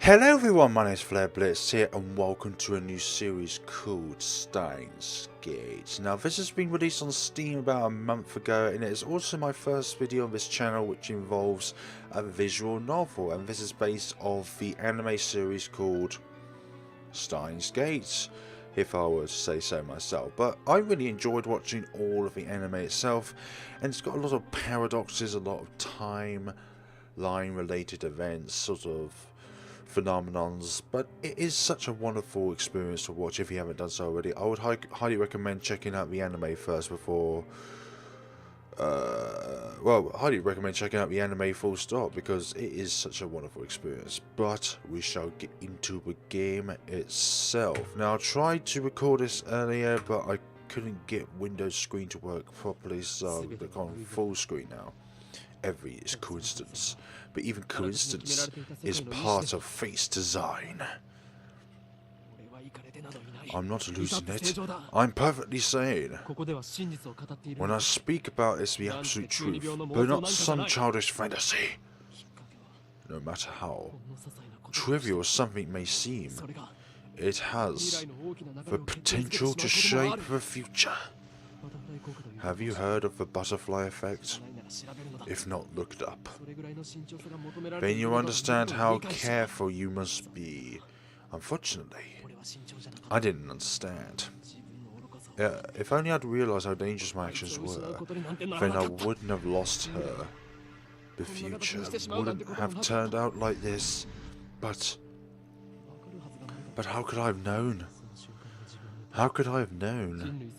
Hello everyone, my name is FlareBlitzed here and welcome to a new series called Steins Gate. Now this has been released on Steam about a month ago and it is also my first video on this channel which involves a visual novel, and this is based off the anime series called Steins Gate, if I were to say so myself. But I really enjoyed watching all of the anime itself, and it's got a lot of paradoxes, a lot of timeline related events, sort of phenomenons, but it is such a wonderful experience to watch if you haven't done so already. I would highly recommend checking out the anime first before highly recommend checking out the anime full stop, because it is such a wonderful experience. But we shall get into the game itself. Now I tried to record this earlier but I couldn't get Windows screen to work properly, so I've gone full screen now. Every is coincidence, but even coincidence is part of face design. I'm not losing it. I'm perfectly sane. When I speak about it's the absolute truth, but not some childish fantasy. No matter how trivial something may seem, it has the potential to shape the future. Have you heard of the butterfly effect? If not, look it up. Then you understand how careful you must be. Unfortunately, I didn't understand. If only I'd realised how dangerous my actions were, then I wouldn't have lost her. The future wouldn't have turned out like this, but how could I have known? How could I have known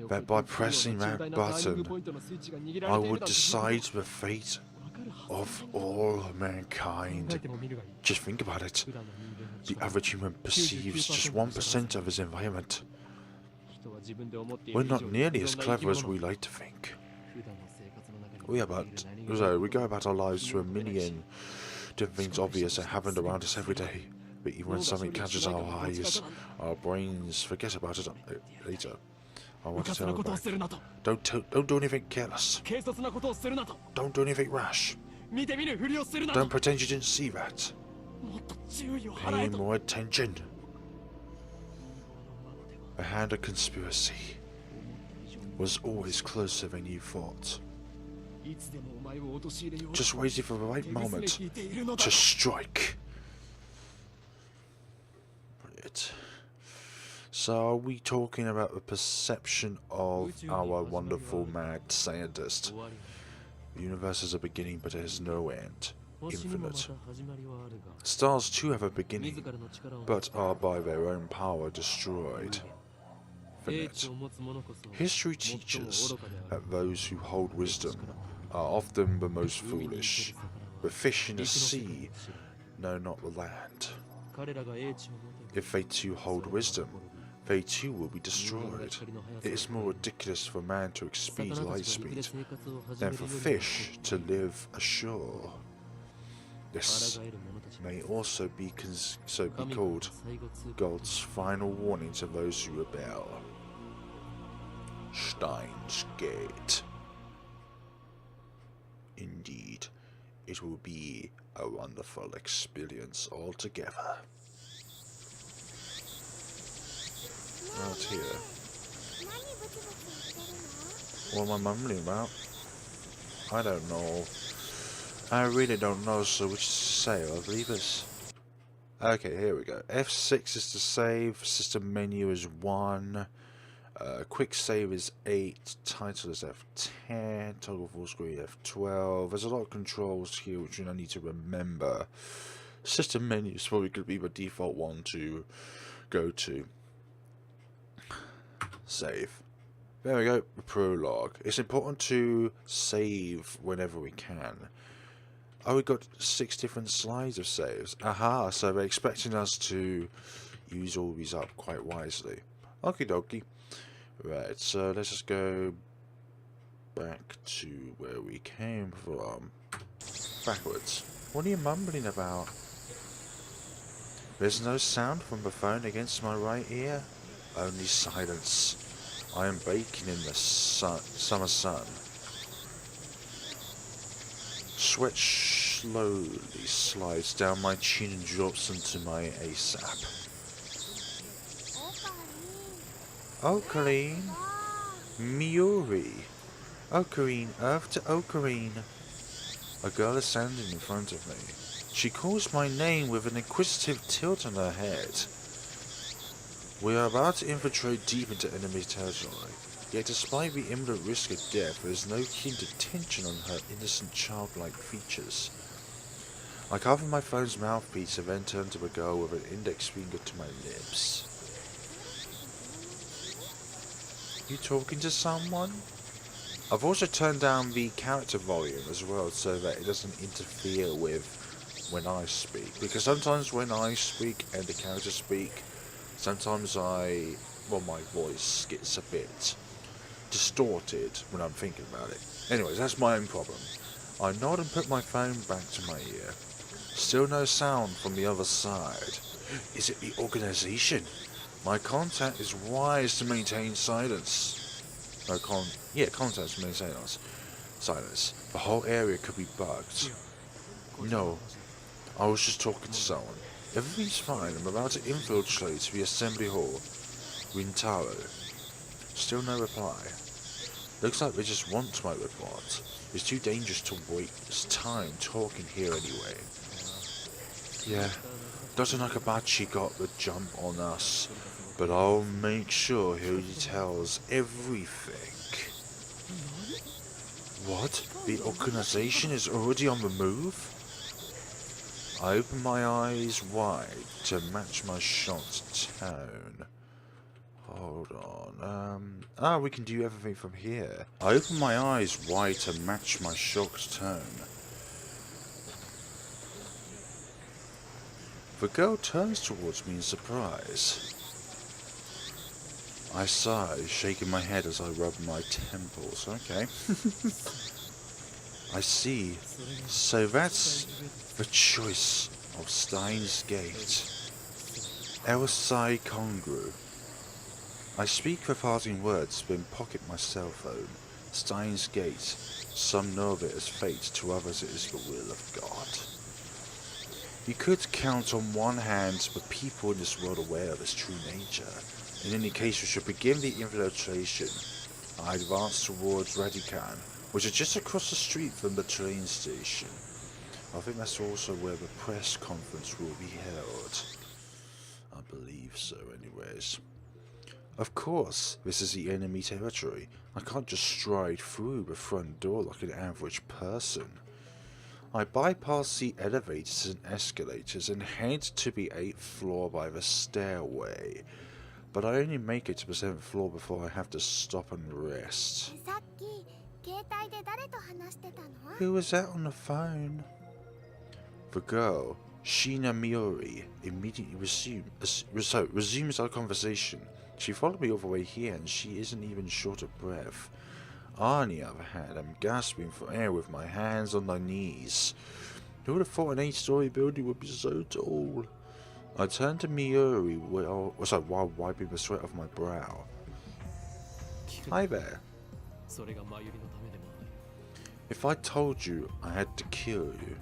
that by pressing that button, I would decide the fate of all mankind? Just think about it. The average human perceives just 1% of his environment. We're not nearly as clever as we like to think. We go about our lives through a million different things obvious that happened around us every day. But even when something catches our eyes, our brains forget about it later. I want to tell you back. Don't do anything careless. Don't do anything rash. Don't pretend you didn't see that. Pay more attention. Behind a conspiracy was always closer than you thought. Just waiting for the right moment to strike. So are we talking about the perception of our wonderful mad scientist? The universe has a beginning but it has no end. Infinite. Stars too have a beginning, but are by their own power destroyed. Finite. History teaches that those who hold wisdom are often the most foolish. The fish in the sea know not the land. If they too hold wisdom, they too will be destroyed. It is more ridiculous for man to exceed light speed than for fish to live ashore. This may also be called God's final warning to those who rebel. Steins Gate. Indeed, it will be a wonderful experience altogether. Out here. What am I mumbling about? I don't know. I really don't know, so which to say? I believe it's... Okay, here we go. F6 is to save, system menu is 1, quick save is 8, title is F10, toggle full screen F12. There's a lot of controls here which I need to remember. System menu is probably going to be the default one to go to. Save. There we go, prologue. It's important to save whenever we can. Oh, we got 6 different slides of saves. Aha, so they're expecting us to use all these up quite wisely. Okie dokie. Right, so let's just go back to where we came from. Backwards. What are you mumbling about? There's no sound from the phone against my right ear. Only silence. I am baking in the summer sun. Sweat slowly slides down my chin and drops into my ASAP. Ocarine. Mayuri. Ocarine, Earth to Ocarine. A girl is standing in front of me. She calls my name with an inquisitive tilt on her head. We are about to infiltrate deep into enemy territory, yet despite the imminent risk of death, there is no hint of tension on her innocent childlike features. I cover my phone's mouthpiece and then turn to the girl with an index finger to my lips. You talking to someone? I've also turned down the character volume as well so that it doesn't interfere with when I speak. Because sometimes when I speak and the characters speak, sometimes my voice gets a bit distorted when I'm thinking about it. Anyways, that's my own problem. I nod and put my phone back to my ear. Still no sound from the other side. Is it the organization? My contact is wise to maintain silence. Contact to maintain silence. The whole area could be bugged. No, I was just talking to someone. Everything's fine. I'm about to infiltrate the assembly hall. Rintarō. Still no reply. Looks like they just want my report. It's too dangerous to waste time talking here anyway. Yeah, Doctor Nakabachi got the jump on us, but I'll make sure he tells everything. What? The organization is already on the move? I open my eyes wide to match my shocked tone. Hold on, we can do everything from here. I open my eyes wide to match my shocked tone. The girl turns towards me in surprise. I sigh, shaking my head as I rub my temples. Okay. I see. So that's the choice of Steins Gate. Elsai Kongru. I speak the parting words, then pocket my cell phone. Steins Gate. Some know of it as fate, to others it is the will of God. You could count on one hand the people in this world aware of its true nature. In any case, we should begin the infiltration. I advance towards Radican, which is just across the street from the train station. I think that's also where the press conference will be held. I believe so, anyways. Of course, this is the enemy territory. I can't just stride through the front door like an average person. I bypass the elevators and escalators and head to the 8th floor by the stairway. But I only make it to the 7th floor before I have to stop and rest. Who was that on the phone? The girl, Shiina Mayuri, immediately resumes our conversation. She followed me all the way here and she isn't even short of breath. On the other hand, I'm gasping for air with my hands on my knees. Who would have thought an 8-story building would be so tall? I turn to Mayuri while wiping the sweat off my brow. Hi there. If I told you I had to kill you...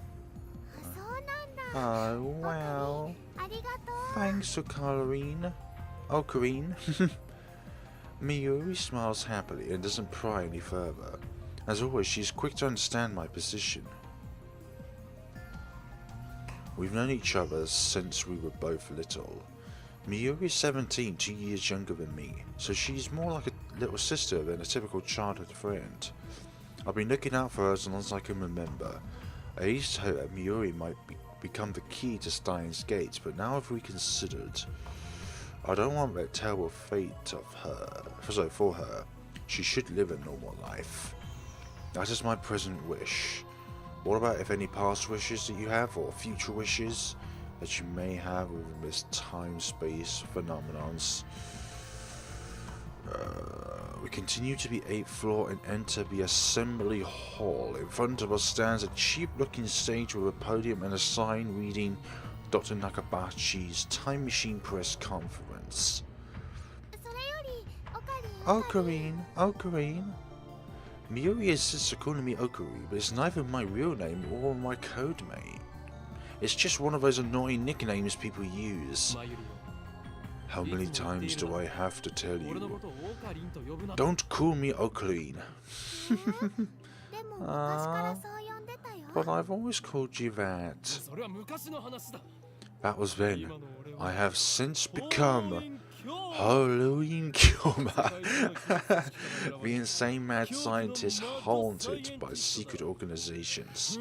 Oh, wow. Thanks, Ocarine. Mayuri smiles happily and doesn't pry any further. As always, she is quick to understand my position. We've known each other since we were both little. Mayuri is 17, 2 years younger than me, so she's more like a little sister than a typical childhood friend. I've been looking out for her as long as I can remember. I used to hope that Mayuri might become the key to Steins Gate, but now I've reconsidered. I don't want that terrible fate of her. For her, she should live a normal life. That is my present wish. What about if any past wishes that you have, or future wishes that you may have within this time-space phenomenons? We continue to the 8th floor and enter the assembly hall. In front of us stands a cheap-looking stage with a podium and a sign reading Doctor Nakabachi's Time Machine Press Conference. Ocarine. Mayuri insists on calling me Okuri, but it's neither my real name or my code name. It's just one of those annoying nicknames people use. How many times do I have to tell you? Don't call me Okuri. But I've always called you that. That was then. I have since become Hōōin Kyōma, the insane mad scientist haunted by secret organizations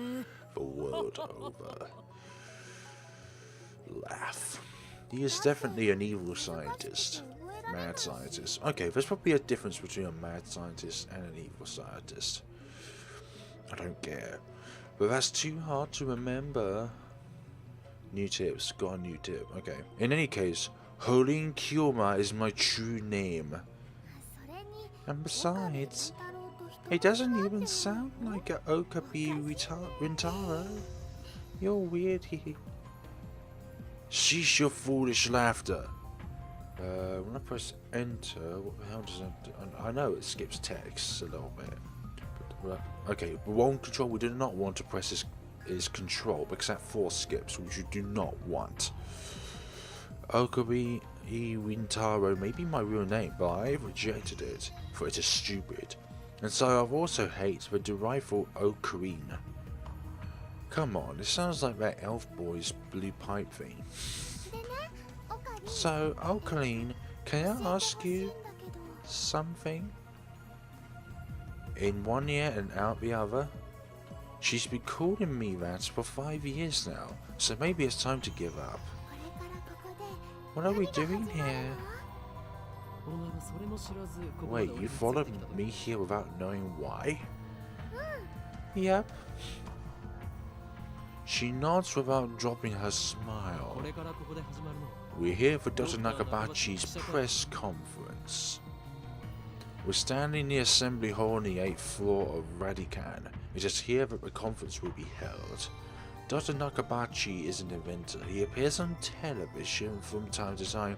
the world over. Laugh. He is definitely an evil scientist. Mad scientist. Okay, there's probably a difference between a mad scientist and an evil scientist. I don't care. But that's too hard to remember. New tips. Got a new tip. Okay. In any case, Hōōin Kyōma is my true name. And besides, it doesn't even sound like a Okabe Rintarō. You're weird, hehe. Cease your foolish laughter. When I press enter, what the hell does that do? I know it skips text a little bit. But, okay, one control we do not want to press is control, because that force skips, which you do not want. Okabe Rintarō may be my real name, but I've rejected it, for it is stupid. And so I've also hate the delightful Okarin. Come on, it sounds like that elf boy's blue pipe thing. So, Okarin, can I ask you something? In one ear and out the other? She's been calling me that for 5 years now, so maybe it's time to give up. What are we doing here? Wait, you followed me here without knowing why? Yep. She nods without dropping her smile. We're here for Doctor Nakabachi's press conference. We're standing in the assembly hall on the 8th floor of Radican. It is here that the conference will be held. Doctor Nakabachi is an inventor. He appears on television from time to time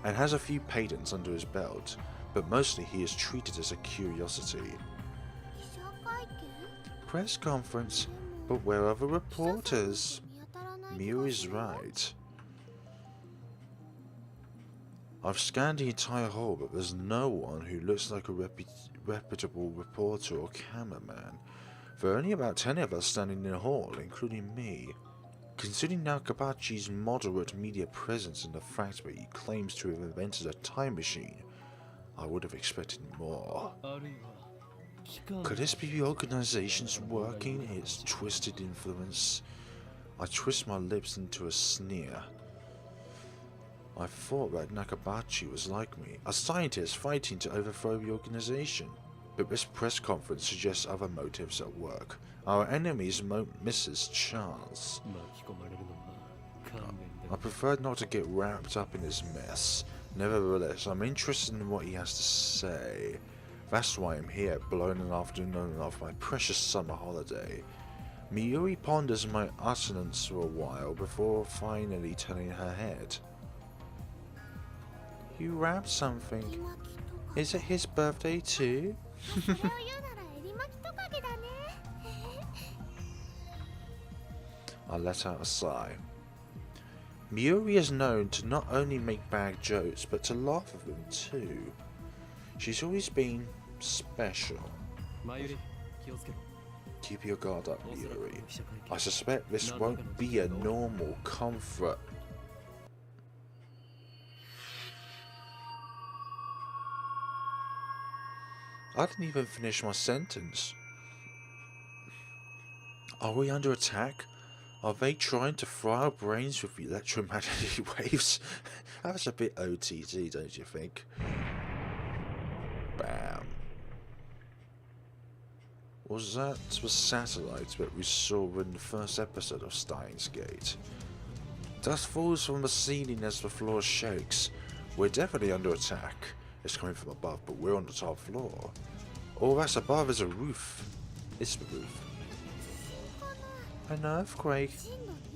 and has a few patents under his belt, but mostly he is treated as a curiosity. Press conference? But where are the reporters? Mayuri's right. I've scanned the entire hall, but there's no one who looks like a reputable reporter or cameraman. There are only about 10 of us standing in the hall, including me. Considering Nakabachi's moderate media presence and the fact that he claims to have invented a time machine, I would have expected more. Could this be the organization's working its twisted influence? I twist my lips into a sneer. I thought that Nakabachi was like me, a scientist fighting to overthrow the organization. But this press conference suggests other motives at work. Our enemy's Mrs. Chance. I prefer not to get wrapped up in his mess. Nevertheless, I'm interested in what he has to say. That's why I'm here, blowing an afternoon off my precious summer holiday. Mayuri ponders my utterance for a while before finally turning her head. You wrapped something. Is it his birthday too? I let out a sigh. Mayuri is known to not only make bad jokes, but to laugh at them too. She's always been special. Keep your guard up, Mayuri. I suspect this won't be a normal comfort. I didn't even finish my sentence. Are we under attack? Are they trying to fry our brains with electromagnetic waves? That's a bit OTT, don't you think? Bam. Was that the satellite that we saw in the first episode of Steins Gate? Dust falls from the ceiling as the floor shakes. We're definitely under attack. It's coming from above, but we're on the top floor. All that's above is a roof. It's the roof. An earthquake?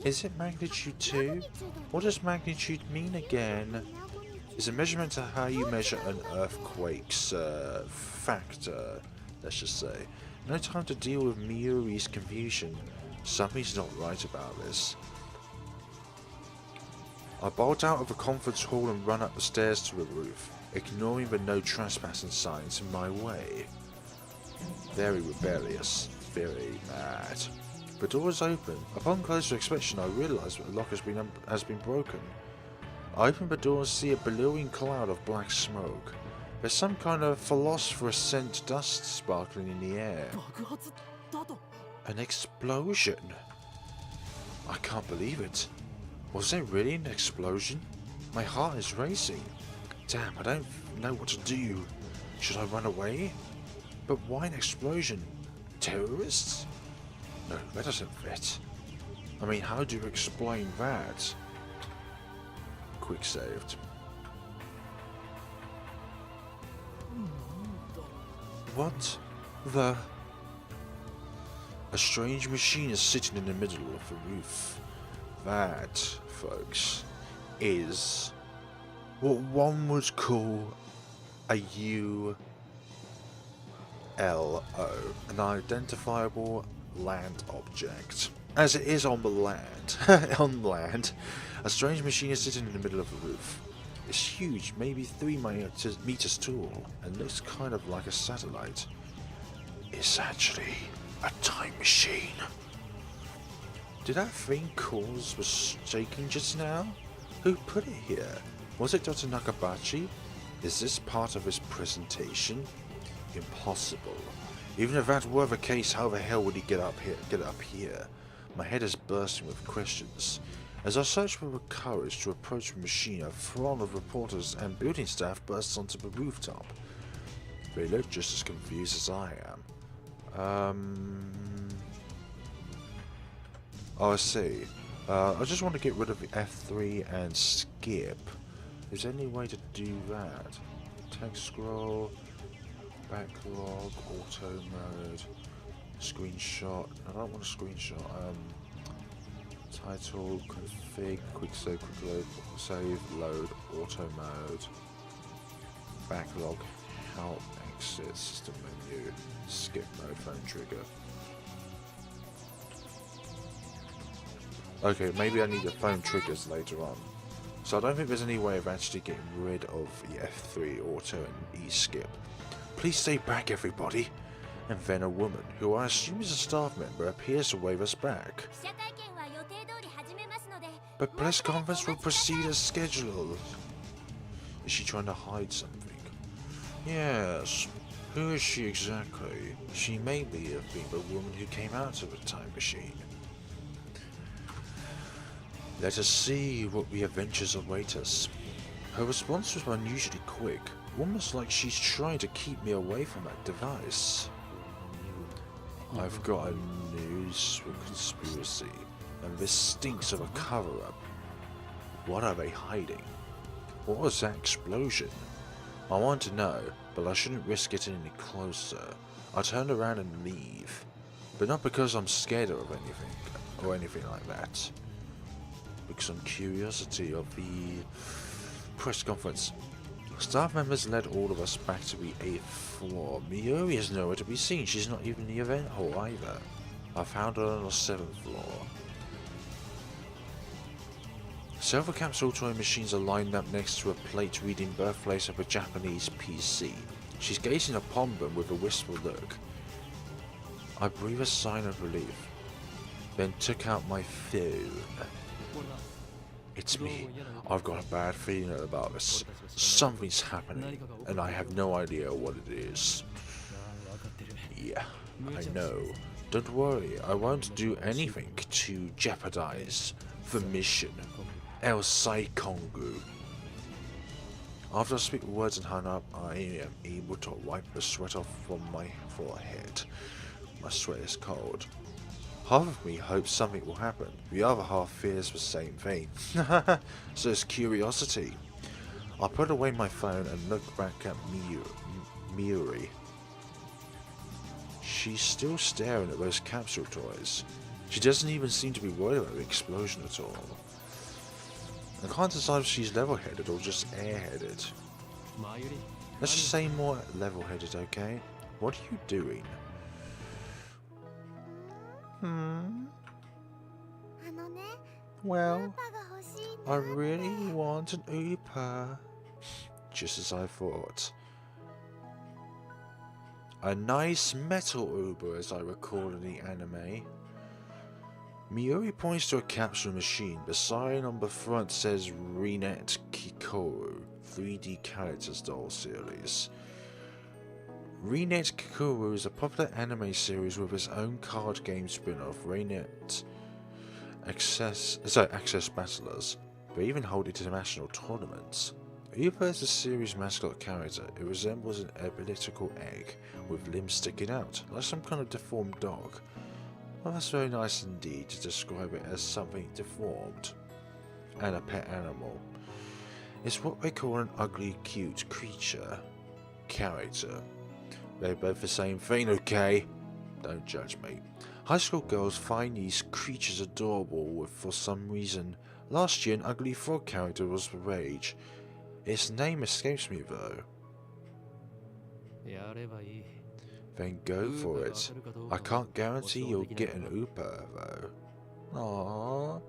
Is it magnitude 2? What does magnitude mean again? It's a measurement of how you measure an earthquake's factor. let's just say. No time to deal with Mayuri's confusion. Something's not right about this. I bolt out of the conference hall and run up the stairs to the roof, ignoring the no trespassing signs in my way. Very rebellious, very mad. The door is open. Upon closer inspection, I realise that the lock has been broken. I open the door and see a billowing cloud of black smoke. There's some kind of phosphorus scent dust sparkling in the air. An explosion. I can't believe it. Was there really an explosion? My heart is racing. Damn, I don't know what to do. Should I run away? But why an explosion? Terrorists? No, that doesn't fit. I mean, how do you explain that? Quick saved. What the? A strange machine is sitting in the middle of the roof. That, folks, is what one would call a ULO, an identifiable land object. As it is on the land, a strange machine is sitting in the middle of the roof. It's huge, maybe 3 meters tall, and looks kind of like a satellite. It's actually a time machine. Did that thing cause the shaking just now? Who put it here? Was it Doctor Nakabachi? Is this part of his presentation? Impossible. Even if that were the case, how the hell would he get up here? My head is bursting with questions. As I search for the courage to approach the machine, a throng of reporters and building staff bursts onto the rooftop. They look just as confused as I am. Oh, I see. I just want to get rid of the F3 and skip. Is there any way to do that? Text scroll, backlog, auto mode, screenshot. I don't want a screenshot. Title, config, quick save, quick load, save, load, auto mode, backlog, help, exit, system menu, skip mode, phone trigger. Okay, maybe I need the phone triggers later on. So I don't think there's any way of actually getting rid of the F3 auto and E-skip. Please stay back, everybody. And then a woman, who I assume is a staff member, appears to wave us back. But press conference will proceed as scheduled. Is she trying to hide something? Yes. Who is she exactly? She may have been the woman who came out of the time machine. Let us see what the adventures await us. Her response was unusually quick, almost like she's trying to keep me away from that device. I've got a news for conspiracy, and this stinks of a cover-up. What are they hiding? What was that explosion? I want to know, but I shouldn't risk getting any closer. I turn around and leave, but not because I'm scared of anything like that. Because I'm curiosity of the press conference. Staff members led all of us back to the 8th floor. Mayuri is nowhere to be seen. She's not even in the event hall either. I found her on the 7th floor. Several capsule toy machines are lined up next to a plate reading birthplace of a Japanese PC. She's gazing upon them with a wistful look. I breathe a sigh of relief, then took out my phone. It's me. I've got a bad feeling about this. Something's happening, and I have no idea what it is. Yeah, I know. Don't worry, I won't do anything to jeopardize the mission. El Saikongu. After I speak the words and hang up, I am able to wipe the sweat off from my forehead. My sweat is cold. Half of me hopes something will happen, the other half fears the same thing. So it's curiosity. I put away my phone and look back at Mayuri. She's still staring at those capsule toys. She doesn't even seem to be worried about the explosion at all. I can't decide if she's level-headed or just airheaded. Let's just say more level-headed, okay? What are you doing? Well, I really want an Uber. Just as I thought. A nice metal Uber, as I recall in the anime. Mayuri points to a capsule machine. The sign on the front says Rintarō Okabe, 3D characters doll series. Rintarō Okabe is a popular anime series with its own card game spin-off, Rintarō Access Battlers. They even hold international tournaments. Uber is the series' mascot character. It resembles an elliptical egg with limbs sticking out, like some kind of deformed dog. Well, that's very nice indeed to describe it as something deformed. And a pet animal. It's what they call an ugly, cute creature. Character. They're both the same thing, okay? Don't judge me. High school girls find these creatures adorable for some reason. Last year, an ugly frog character was the rage. Its name escapes me though. Then go for it. I can't guarantee you'll get an Uber though. Aww.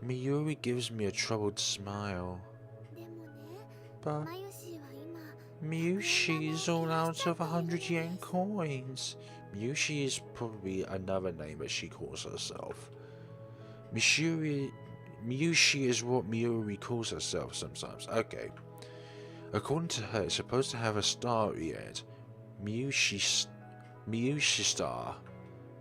Mayuri gives me a troubled smile. But Mayushi is all out of 100 yen coins. Mayushi is probably another name that she calls herself. Mayushi is what Mayuri calls herself sometimes. Okay. According to her, it's supposed to have a star at the end. Mayushi star.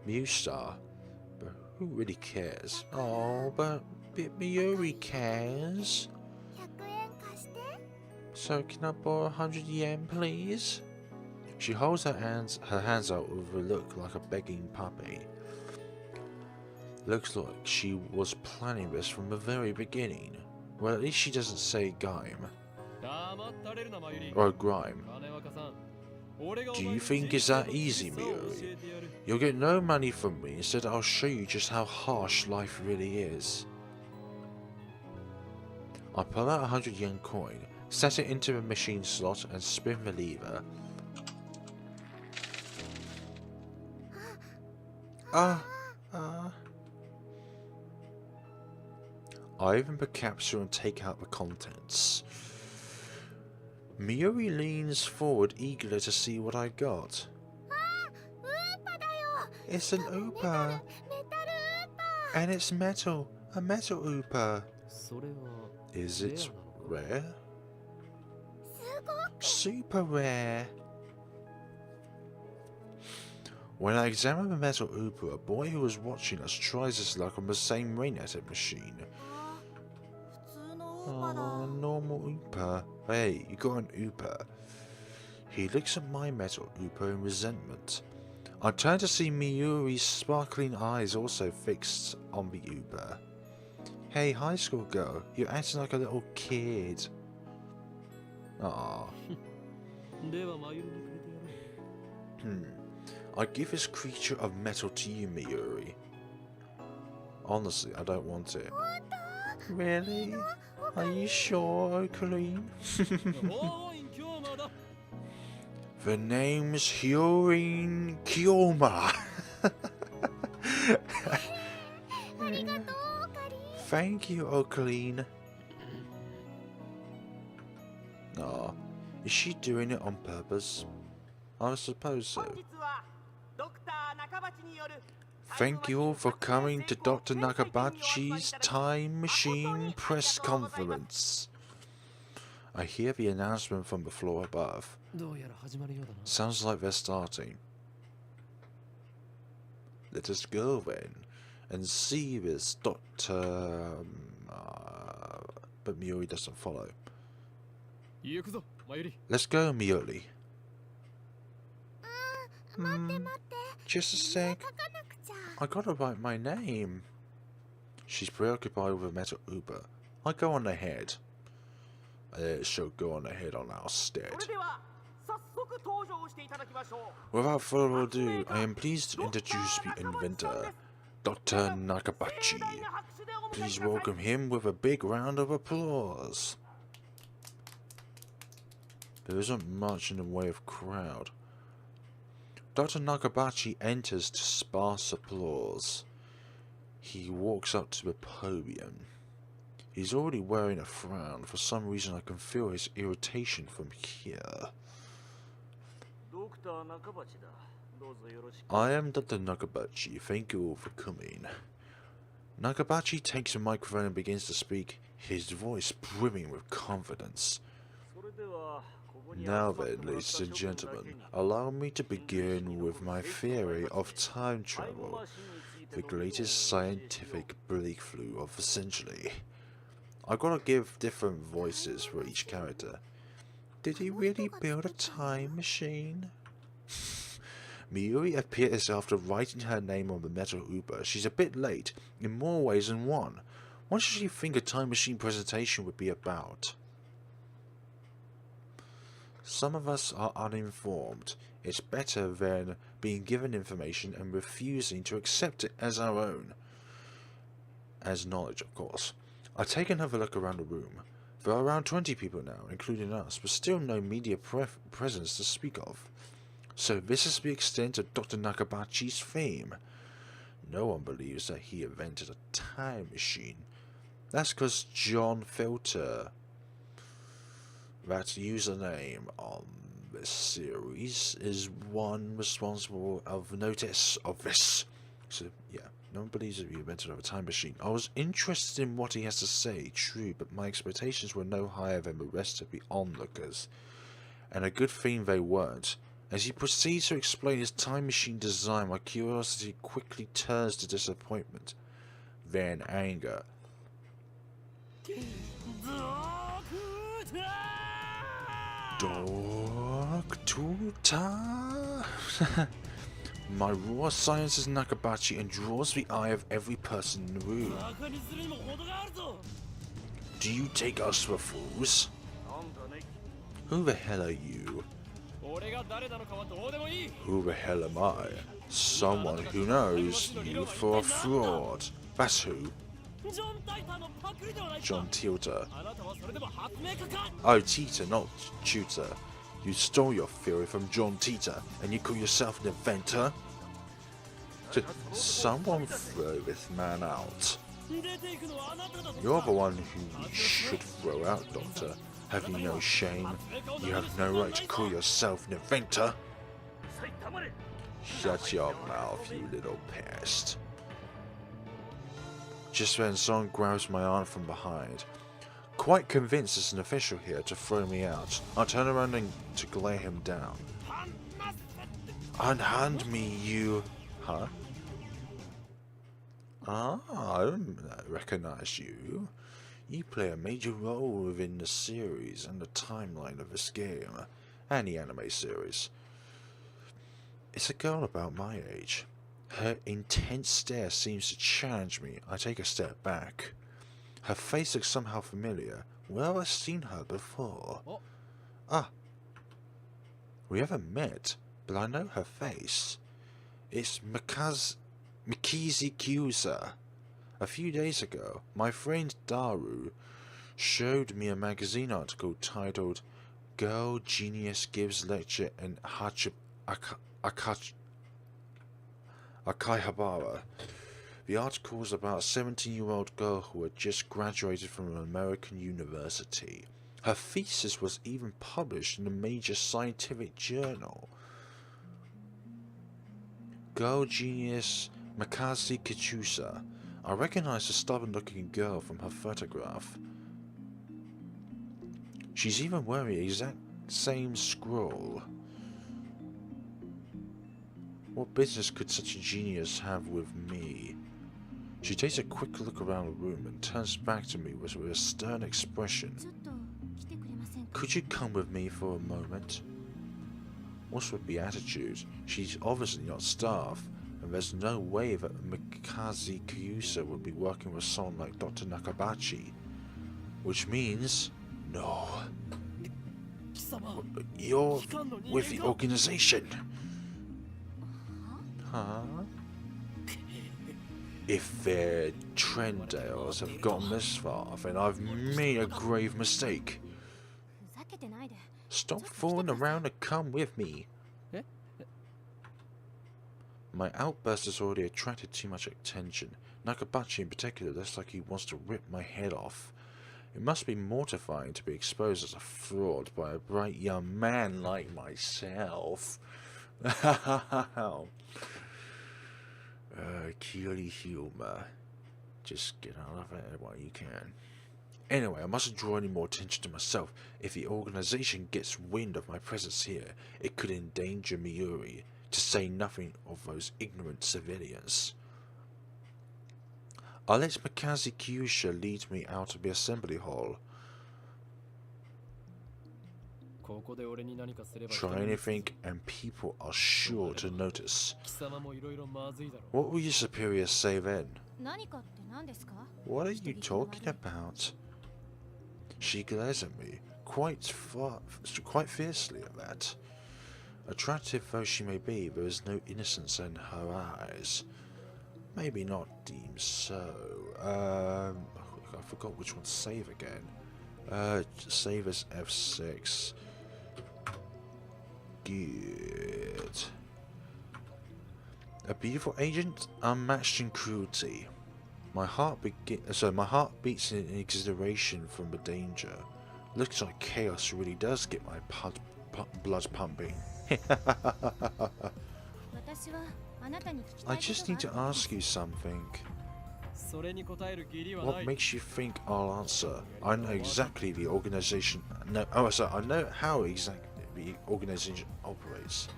But who really cares? Oh, but Mayuri cares. So can I borrow 100 yen, please? She holds her hands out with a look like a begging puppy. Looks like she was planning this from the very beginning. Well, at least she doesn't say grime. Or grime. Do you think it's that easy, Mayuri? You'll get no money from me, instead I'll show you just how harsh life really is. I pull out a 100 yen coin, set it into the machine slot and spin the lever. I open the capsule and take out the contents. Mayuri leans forward eagerly to see what I got. It's an Uber. And it's metal. A metal Uber. Is it rare? Super rare. When I examine the metal Uber, a boy who was watching us tries his luck on the same Rintarō machine. Oh, normal Uber. Hey, you got an Uber. He looks at my metal Uber in resentment. I turn to see Mayuri's sparkling eyes also fixed on the Uber. Hey, high school girl, you're acting like a little kid. Aww. I give this creature of metal to you, Mayuri. Honestly, I don't want it. Really? Are you sure, Okabe? The name's Hōōin Kyōma. Thank you, Okabe. Aw, is she doing it on purpose? I suppose so. Thank you all for coming to Doctor Nakabachi's Time Machine Press Conference. I hear the announcement from the floor above. Sounds like they're starting. Let us go then and see this Doctor... but Mayuri doesn't follow. Let's go, Mayuri. Just a sec. I gotta write my name. She's preoccupied with a metal Uber. I go on ahead. She'll go on ahead on our stead. Without further ado, I am pleased to introduce the inventor, Doctor Nakabachi. Please welcome him with a big round of applause. There isn't much in the way of crowd. Doctor Nakabachi enters to sparse applause. He walks up to the podium. He's already wearing a frown. For some reason I can feel his irritation from here. I am Dr. Nakabachi. Thank you all for coming. Nakabachi takes a microphone and begins to speak, his voice brimming with confidence. Now then, ladies and gentlemen, allow me to begin with my theory of time travel, the greatest scientific breakthrough of the century. I've got to give different voices for each character. Did he really build a time machine? Mayuri appears after writing her name on the metal Uber. She's a bit late, in more ways than one. What does she think a time machine presentation would be about? Some of us are uninformed. It's better than being given information and refusing to accept it as our own. As knowledge, of course. I take another look around the room. There are around 20 people now, including us, but still no media presence to speak of. So this is the extent of Dr. Nakabachi's fame. No one believes that he invented a time machine. That's because John Filter, that username on this series, is one responsible of notice of this. So yeah, no one believes that he invented a time machine. I was interested in what he has to say, true, but my expectations were no higher than the rest of the onlookers. And a good thing they weren't. As he proceeds to explain his time machine design, my curiosity quickly turns to disappointment, then anger. Doctor? My raw science is Nakabachi and draws the eye of every person in the room. Do you take us for fools? Who the hell are you? Who the hell am I? Someone who knows you for a fraud. That's who. John Tilter. Oh, Tita, not tutor. You stole your theory from John Tita, and you call yourself an inventor? Someone throw this man out. You're the one who should throw out, Doctor. Have you no shame? You have no right to call yourself an inventor. Shut your mouth, you little pest. Just then, someone grabs my arm from behind. Quite convinced it's an official here to throw me out, I turn around and to glare him down. Unhand me, you... Huh? Ah, I recognize you. You play a major role within the series and the timeline of this game, and the anime series. It's a girl about my age. Her intense stare seems to challenge me. I take a step back. Her face looks somehow familiar. Where have I seen her before? Ah. We haven't met, but I know her face. It's Makise Kyusa. A few days ago, my friend Daru showed me a magazine article titled Girl Genius Gives Lecture in Akihabara. The article was about a 17-year-old girl who had just graduated from an American university. Her thesis was even published in a major scientific journal. Girl Genius Makise Kyusa. I recognized the stubborn-looking girl from her photograph. She's even wearing the exact same scroll. What business could such a genius have with me? She takes a quick look around the room and turns back to me with a stern expression. Could you come with me for a moment? What's with the attitude? She's obviously not staff, and there's no way that Makise Kyusa would be working with someone like Dr. Nakabachi. Which means, no. You're with the organization. Huh? If their Trendales have gotten this far, then I've made a grave mistake. Stop fooling around and come with me. My outburst has already attracted too much attention. Nakabachi in particular looks like he wants to rip my head off. It must be mortifying to be exposed as a fraud by a bright young man like myself. Kurisu Makise. Just get out of it while you can. Anyway, I mustn't draw any more attention to myself. If the organization gets wind of my presence here, it could endanger Mayuri, to say nothing of those ignorant civilians. I'll let Makise Kyusha lead me out of the assembly hall. Try anything and people are sure to notice. What will your superiors say then? What are you talking about? She glares at me, quite fiercely at that. Attractive though she may be, there is no innocence in her eyes. Maybe not deemed so. I forgot which one to save again. Save as F6. Good. A beautiful agent, unmatched in cruelty. My heart beats in exhilaration from the danger. Looks like chaos really does get my blood pumping. I just need to ask you something. What makes you think I'll answer? I know exactly the organization. I know how exactly the organization operates.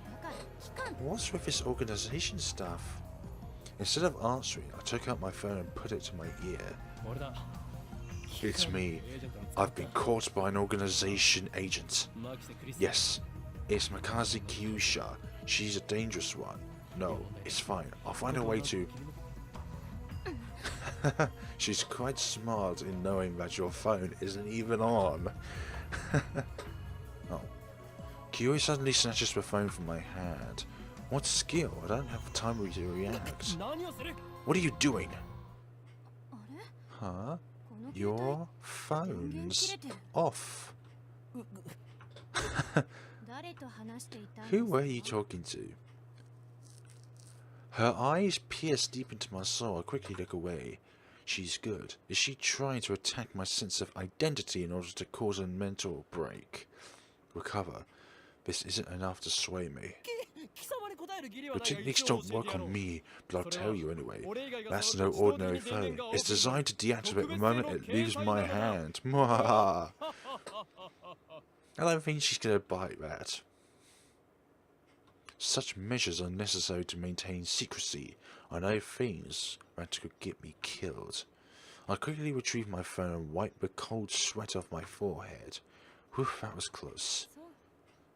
What's with this organization stuff? Instead of answering, I took out my phone and put it to my ear. It's me. I've been caught by an organization agent. Yes, it's Makise Kyusha. She's a dangerous one. No, it's fine. I'll find a way to... She's quite smart in knowing that your phone isn't even on. Oh. Kyuri suddenly snatches the phone from my hand. What skill? I don't have time to react. What are you doing? Huh? Your phone's off. Who were you talking to? Her eyes pierce deep into my soul. I quickly look away. She's good. Is she trying to attack my sense of identity in order to cause a mental break? Recover. This isn't enough to sway me. The techniques don't work on me, but I'll tell you anyway. That's no ordinary phone. It's designed to deactivate the moment it leaves my hand. I don't think she's going to bite that. Such measures are necessary to maintain secrecy. I know things that could get me killed. I quickly retrieve my phone and wipe the cold sweat off my forehead. Whew, that was close.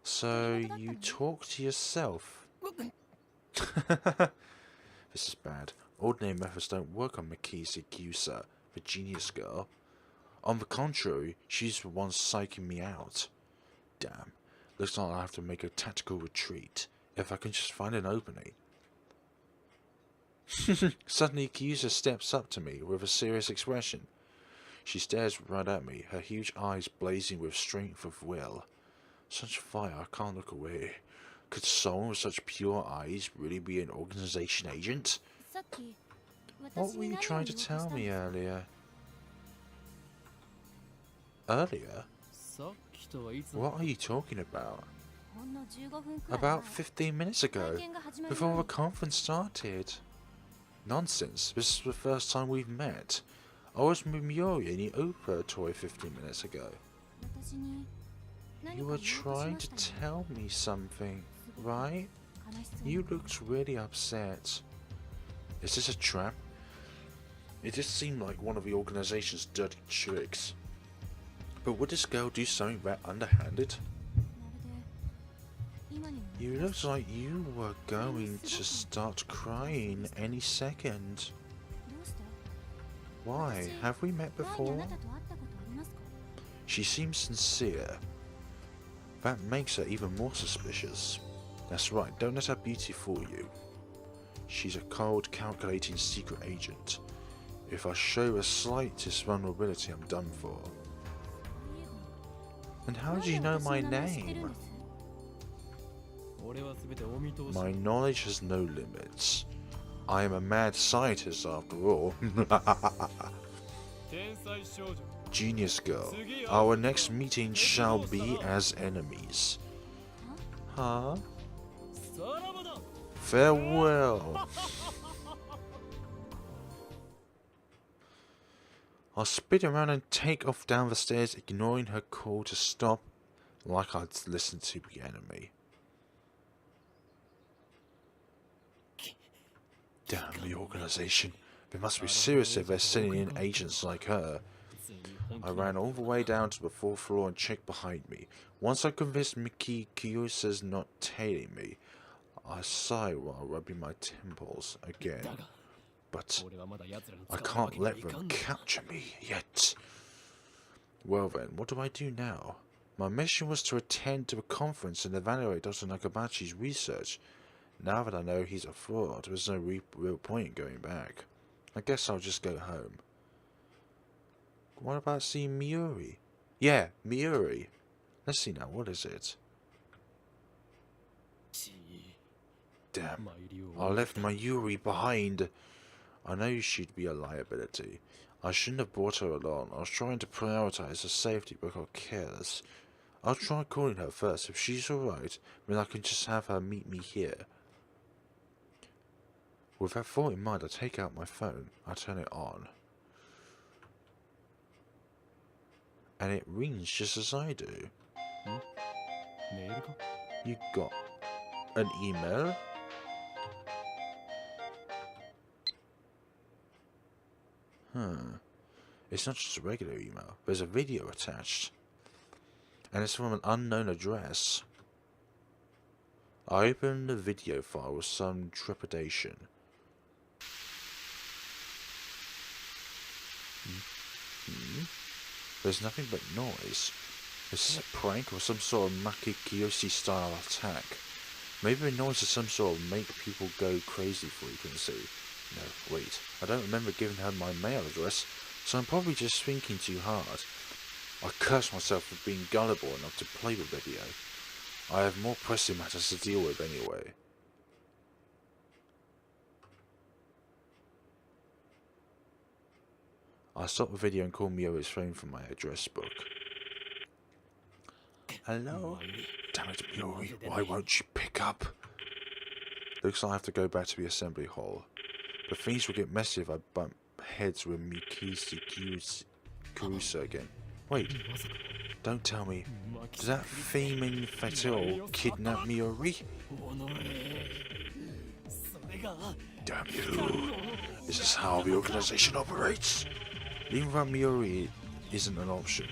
So, you talk to yourself? This is bad. Ordinary methods don't work on Makise Kyusha, the genius girl. On the contrary, she's the one psyching me out. Damn. Looks like I'll have to make a tactical retreat. If I can just find an opening. Suddenly, Kyusha steps up to me with a serious expression. She stares right at me, her huge eyes blazing with strength of will. Such fire, I can't look away. Could someone with such pure eyes really be an organization agent? What were you trying to tell me earlier? Earlier? What are you talking about? About 15 minutes ago, before the conference started. Nonsense, this is the first time we've met. I was with Mayuri in the Operatory 15 minutes ago. You were trying to tell me something, right? You looked really upset. Is this a trap? It just seemed like one of the organization's dirty tricks. But would this girl do something that underhanded? You looked like you were going to start crying any second. Why? Have we met before? She seems sincere. That makes her even more suspicious. That's right, don't let her beauty fool you. She's a cold, calculating secret agent. If I show the slightest vulnerability, I'm done for. And how do you know my name? My knowledge has no limits. I am a mad scientist after all. Genius girl, our next meeting shall be as enemies. Huh? Farewell. I'll spin around and take off down the stairs, ignoring her call to stop, like I'd listened to the enemy. Damn the organization. They must be serious if they're sending in agents like her. I ran all the way down to the 4th floor and checked behind me. Once I convinced Miki Kiyusa's not tailing me, I sighed while rubbing my temples again. But I can't let them capture me yet. Well then, what do I do now? My mission was to attend to a conference and evaluate Doctor Nakabachi's research. Now that I know he's a fraud, there's no real point in going back. I guess I'll just go home. What about seeing Mayuri? Yeah, Mayuri. Let's see now, what is it? Damn, I left Mayuri behind. I know she'd be a liability. I shouldn't have brought her along. I was trying to prioritize her safety, but I got careless. I'll try calling her first. If she's alright, then I can just have her meet me here. With that thought in mind, I take out my phone. I turn it on. And it rings just as I do. You got an email? It's not just a regular email. There's a video attached. And it's from an unknown address. I opened the video file with some trepidation. There's nothing but noise. Is this a prank or some sort of Maki Kiyoshi style attack? Maybe the noise is some sort of make people go crazy frequency. No, wait. I don't remember giving her my mail address, so I'm probably just thinking too hard. I curse myself for being gullible enough to play the video. I have more pressing matters to deal with anyway. I stopped the video and called Mayuri's phone from my address book. Hello? Damn it, Mayuri, why won't you pick up? Looks like I have to go back to the assembly hall. But things will get messy if I bump heads with Kurisu again. Wait, don't tell me. Does that Femin Fatal kidnap Mayuri? Damn you. This is how the organization operates. Leaving around Mayuri isn't an option.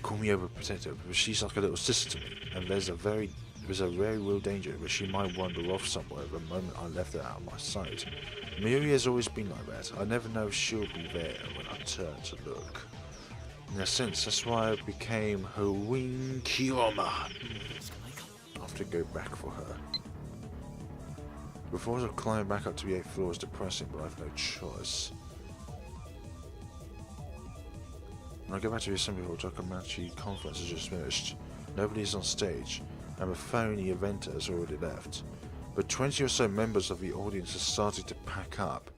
Call me overprotective, but she's like a little sister to me, and there's a very real danger that she might wander off somewhere the moment I left her out of my sight. Mayuri has always been like that. I never know if she'll be there when I turn to look. In a sense, that's why I became Hōōin Kyōma. I have to go back for her. Before I climb back up to the 8th floor is depressing, but I have no choice. When I go back to the assembly hall, Nakabachi conference has just finished. Nobody is on stage, and the phony eventer has already left. But 20 or so members of the audience have started to pack up.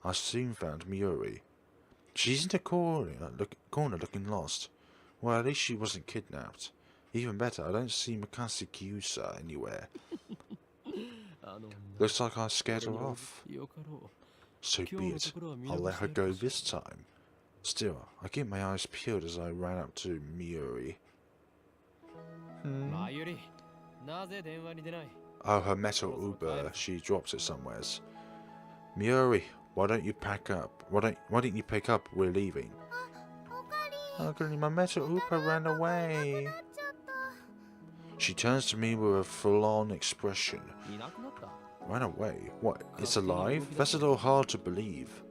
I soon found Mayuri. She's in the corner looking lost. Well, at least she wasn't kidnapped. Even better, I don't see Makase Kiyusa anywhere. Looks like I scared her off. So be it. I'll let her go this time. Still, I keep my eyes peeled as I ran up to Mayuri. Oh, her metal Uber. She drops it somewheres. Mayuri, why don't you pack up? Why didn't you pick up? We're leaving. Oh, my metal Uber ran away. She turns to me with a full-on expression. Ran away? What? It's alive? That's a little hard to believe.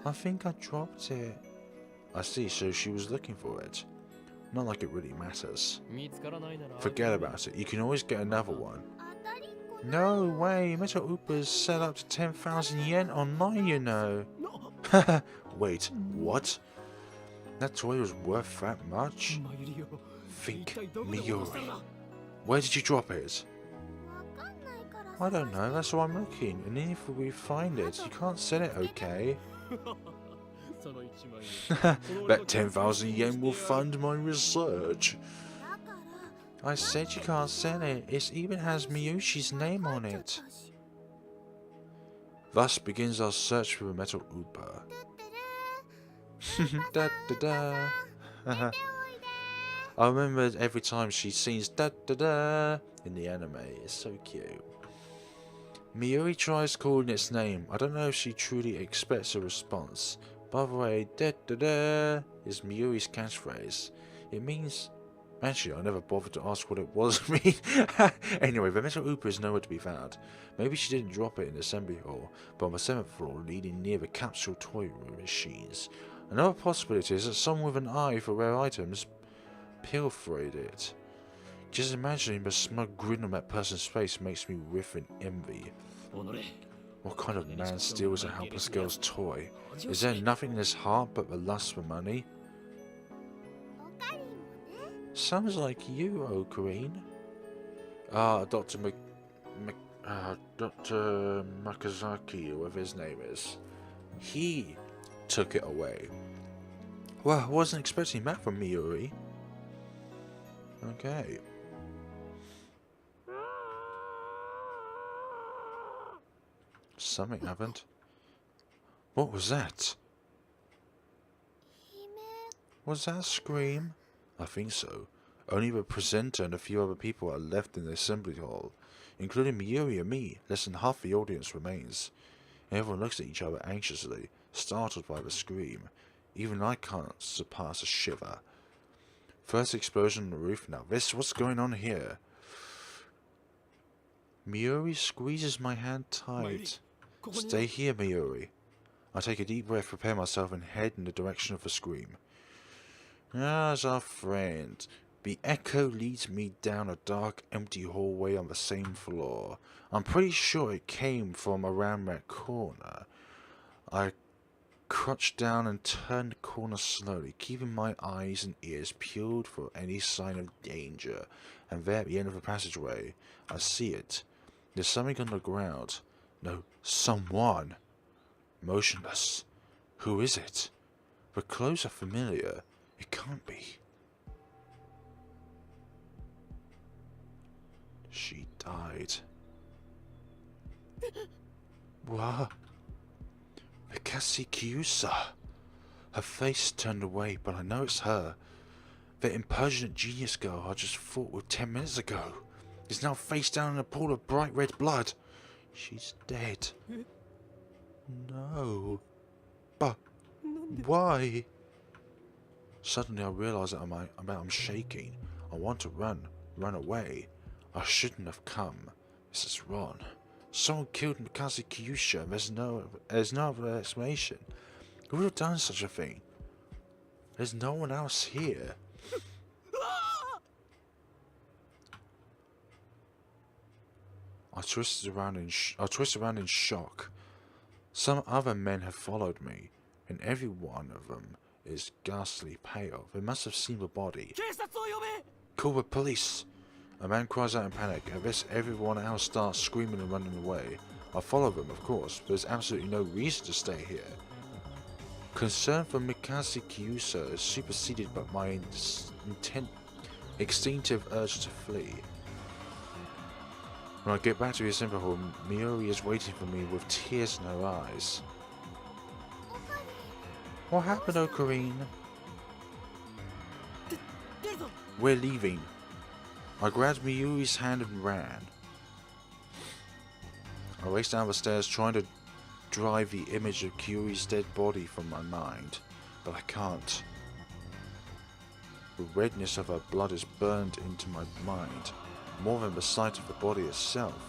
I think I dropped it. I see, so she was looking for it. Not like it really matters. Forget about it. You can always get another one. No way, Metal Uber's set up to 10,000 yen online, you know. Wait, what? That toy was worth that much? Think, Mayuri. Where did you drop it? I don't know, that's why I'm looking. And if we find it, you can't sell it, okay? That 10,000 yen will fund my research. I said you can't sell it. It even has Miyoshi's name on it. Thus begins our search for the metal Upa. Da da da. I remember every time she sings da da da in the anime. It's so cute. Mayuri tries calling its name. I don't know if she truly expects a response. By the way, da da da is Miyuri's catchphrase. It means... Actually, I never bothered to ask what it was. Anyway, the metal Upa is nowhere to be found. Maybe she didn't drop it in the assembly hall, but on the 7th floor, leading near the capsule toy room machines. Another possibility is that someone with an eye for rare items pilfered it. Just imagining the smug grin on that person's face makes me whiff in envy. What kind of man steals a helpless girl's toy? Is there nothing in his heart but the lust for money? Sounds like you, Okabe. Dr. Dr. Makazaki, whatever his name is. He took it away. Well, I wasn't expecting that from Mayuri. Okay. Something happened. What was that? Was that a scream? I think so. Only the presenter and a few other people are left in the assembly hall, including Mayuri and me. Less than half the audience remains. Everyone looks at each other anxiously, startled by the scream. Even I can't surpass a shiver. First explosion on the roof, now this, what's going on here? Mayuri squeezes my hand tight. Stay here, Mayuri. I take a deep breath, prepare myself, and head in the direction of the scream. As our friend, the echo leads me down a dark, empty hallway on the same floor. I'm pretty sure it came from around that corner. I crouched down and turned the corner slowly, keeping my eyes and ears peeled for any sign of danger. And there, at the end of the passageway, I see it. There's something on the ground. No, someone. Motionless. Who is it? The clothes are familiar. It can't be. She died. What? Mikasa Kyusa. Her face turned away, but I know it's her. The impertinent genius girl I just fought with 10 minutes ago is now face down in a pool of bright red blood. She's dead. No. But why? Suddenly I realise that I'm shaking. I want to run away. I shouldn't have come. This is wrong. Someone killed Mikasa Kyusha and there's no other explanation. Who would have done such a thing? There's no one else here. I twisted around in shock. Some other men have followed me, and every one of them is ghastly pale. They must have seen the body. Call the police! A man cries out in panic. At this, everyone else starts screaming and running away. I follow them, of course, but there's absolutely no reason to stay here. Concern for Mikasa Kyusa is superseded by my instinctive urge to flee. When I get back to the assembly hall, Mayuri is waiting for me with tears in her eyes. What happened, Okabe? We're leaving. I grabbed Mayuri's hand and ran. I raced down the stairs trying to drive the image of Kyuri's dead body from my mind, but I can't. The redness of her blood is burned into my mind, more than the sight of the body itself.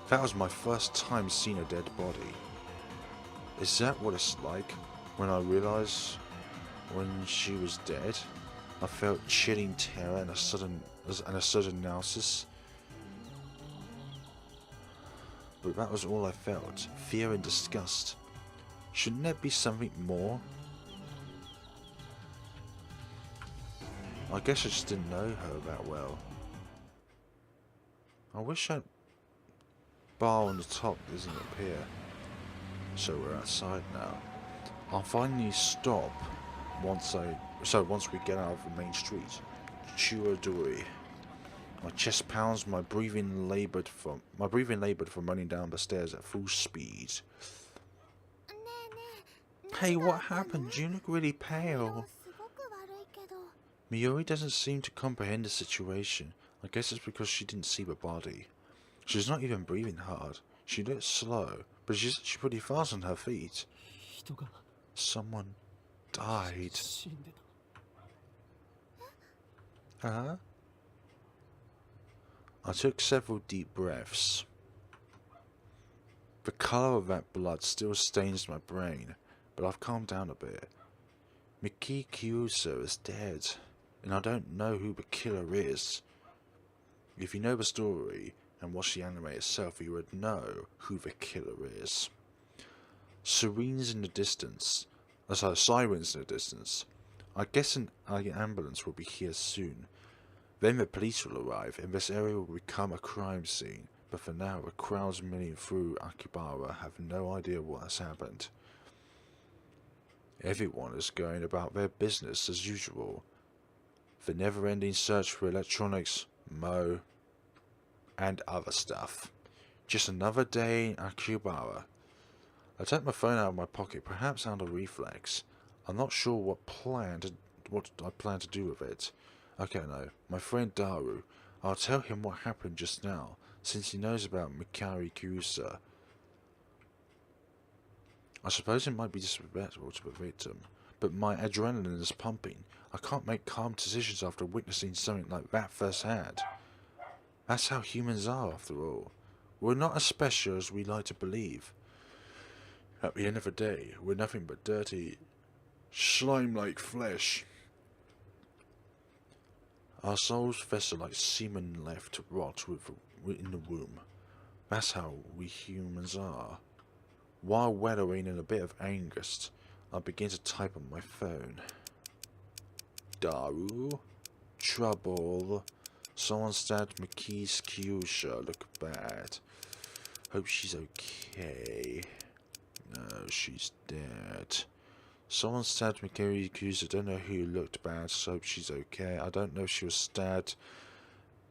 That was my first time seeing a dead body. Is that what it's like when I realized when she was dead? I felt chilling terror and a sudden analysis. But that was all I felt, fear and disgust. Shouldn't there be something more? I guess I just didn't know her that well. I wish that bar on the top doesn't appear. So we're outside now. I'll finally stop once we get out of the main street. Chuodori. My chest pounds, my breathing laboured from running down the stairs at full speed. Hey, what happened? You look really pale. Mayuri doesn't seem to comprehend the situation. I guess it's because she didn't see the body. She's not even breathing hard. She looks slow, but she's actually pretty fast on her feet. Someone died. Huh? I took several deep breaths. The colour of that blood still stains my brain, but I've calmed down a bit. Miki Kyusa is dead, and I don't know who the killer is. If you know the story and watch the anime itself, you would know who the killer is. Sirens in the distance. I guess an ambulance will be here soon. Then the police will arrive, and this area will become a crime scene. But for now, the crowds milling through Akihabara have no idea what has happened. Everyone is going about their business as usual. The never-ending search for electronics, Mo, and other stuff. Just another day in Akihabara. I took my phone out of my pocket, perhaps out of reflex. I'm not sure what I plan to do with it. Okay, no. My friend Daru. I'll tell him what happened just now, since he knows about Mikari Kyusa. I suppose it might be disrespectful to the victim, but my adrenaline is pumping. I can't make calm decisions after witnessing something like that firsthand. That's how humans are, after all. We're not as special as we like to believe. At the end of the day, we're nothing but dirty, slime-like flesh. Our souls fester like semen left to rot in the womb. That's how we humans are. While wallowing in a bit of angst, I begin to type on my phone. Daru? Trouble. Someone stabbed Miki's Kyusha. Look bad. Hope she's okay. No, she's dead. Someone stabbed Mikari Kyusa. Don't know who looked bad, so hope she's okay. I don't know if she was stabbed.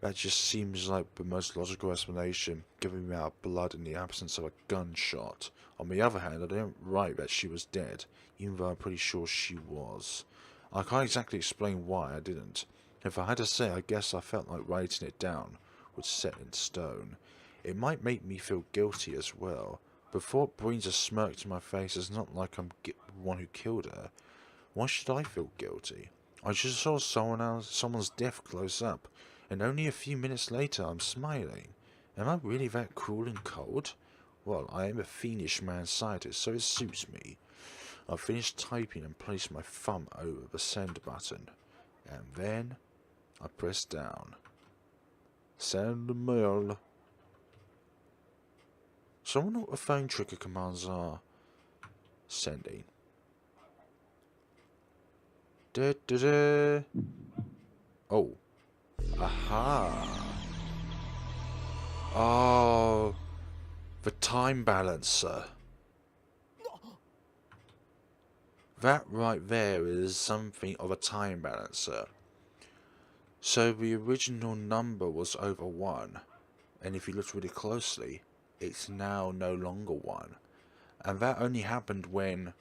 That just seems like the most logical explanation, given the amount of blood in the absence of a gunshot. On the other hand, I didn't write that she was dead, even though I'm pretty sure she was. I can't exactly explain why I didn't. If I had to say, I guess I felt like writing it down was set in stone. It might make me feel guilty as well. But thought brings a smirk to my face. It's not like I'm the one who killed her. Why should I feel guilty? I just saw someone's death close up, and only a few minutes later I'm smiling. Am I really that cruel and cold? Well, I am a fiendish mad scientist, so it suits me. I finished typing and placed my thumb over the send button, and then I pressed down. Send mail. So I wonder what the phone trigger commands are. Sending. Da, da, da. Oh. Aha. Oh. The time balancer. That right there is something of a time balancer. So the original number was over 1. And if you look really closely, it's now no longer 1. And that only happened when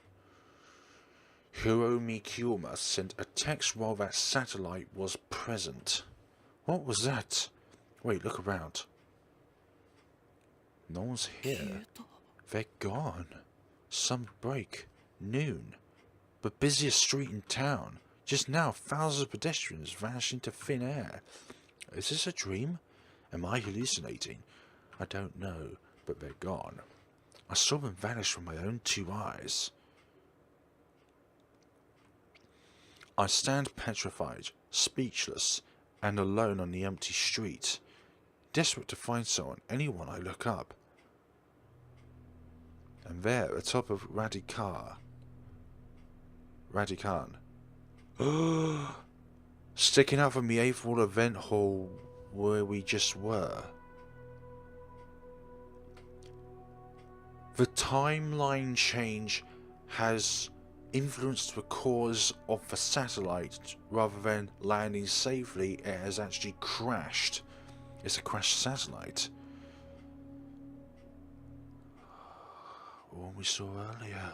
Hōōin Kyōma sent a text while that satellite was present. What was that? Wait, look around. No one's here. They're gone. Some break. Noon. The busiest street in town. Just now, thousands of pedestrians vanished into thin air. Is this a dream? Am I hallucinating? I don't know, but they're gone. I saw them vanish from my own 2 eyes. I stand petrified, speechless, and alone on the empty street, desperate to find someone, anyone I look up. And there, atop of Radikan. Sticking out from the 8th Wall event hall where we just were. The timeline change has influenced the course of the satellite. Rather than landing safely, it has actually crashed. It's a crashed satellite. The one we saw earlier.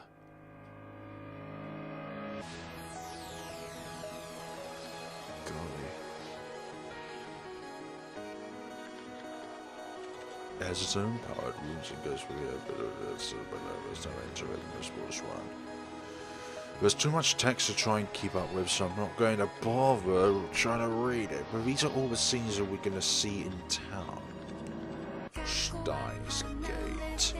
Golly. It has its own powered rooms and goes through here, but there's no internet in this was one. There's too much text to try and keep up with, so I'm not going to bother trying to read it. But these are all the scenes that we're going to see in town. Steins Gate.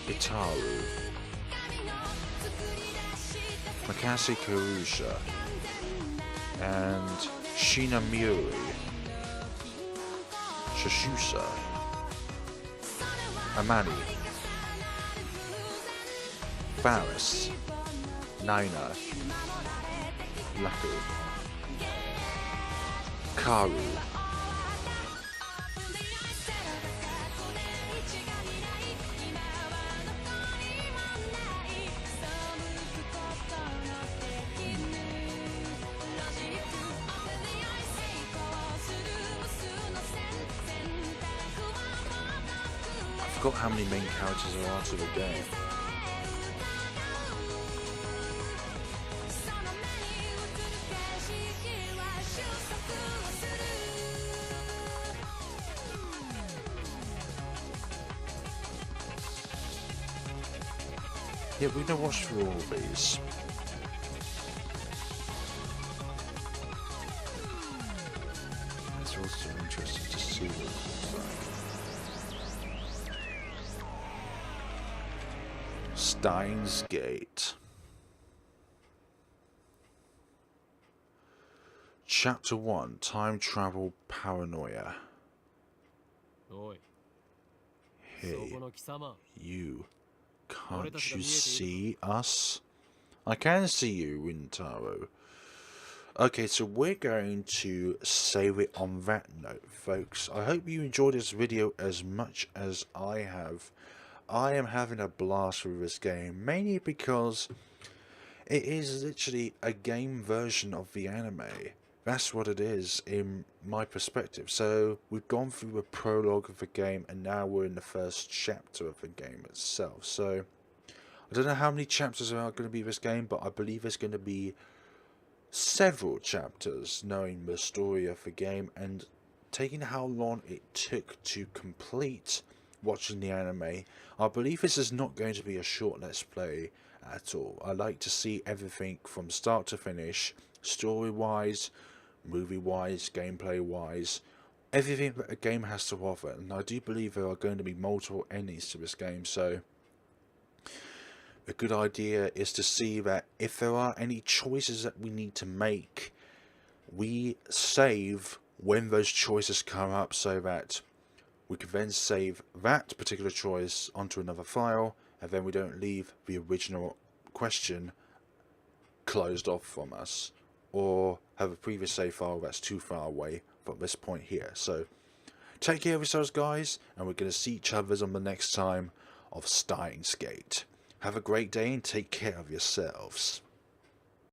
Rintarō Makise and Shiina Mayuri Shiina Amani Faris Naina Laku Karu I forgot how many main characters there are to the game. Yeah, we're going to watch through all of these. It's also interesting to see what it's like. Steins Gate. Chapter 1, Time Travel Paranoia. Hey, you. Can't you see us? I can see you, Rintarō. Okay, so we're going to save it on that note, folks. I hope you enjoyed this video as much as I have. I am having a blast with this game, mainly because it is literally a game version of the anime. That's what it is in my perspective. So we've gone through the prologue of the game and now we're in the first chapter of the game itself. So I don't know how many chapters are going to be this game, but I believe there's going to be several chapters knowing the story of the game and taking how long it took to complete watching the anime. I believe this is not going to be a short let's play at all. I like to see everything from start to finish, story wise, movie wise, gameplay wise, everything that a game has to offer. And I do believe there are going to be multiple endings to this game, so a good idea is to see that if there are any choices that we need to make, we save when those choices come up so that we can then save that particular choice onto another file, and then we don't leave the original question closed off from us, or have a previous save file that's too far away from this point here. So take care of yourselves, guys, and we're going to see each other on the next time of Steins Gate. Have a great day and take care of yourselves.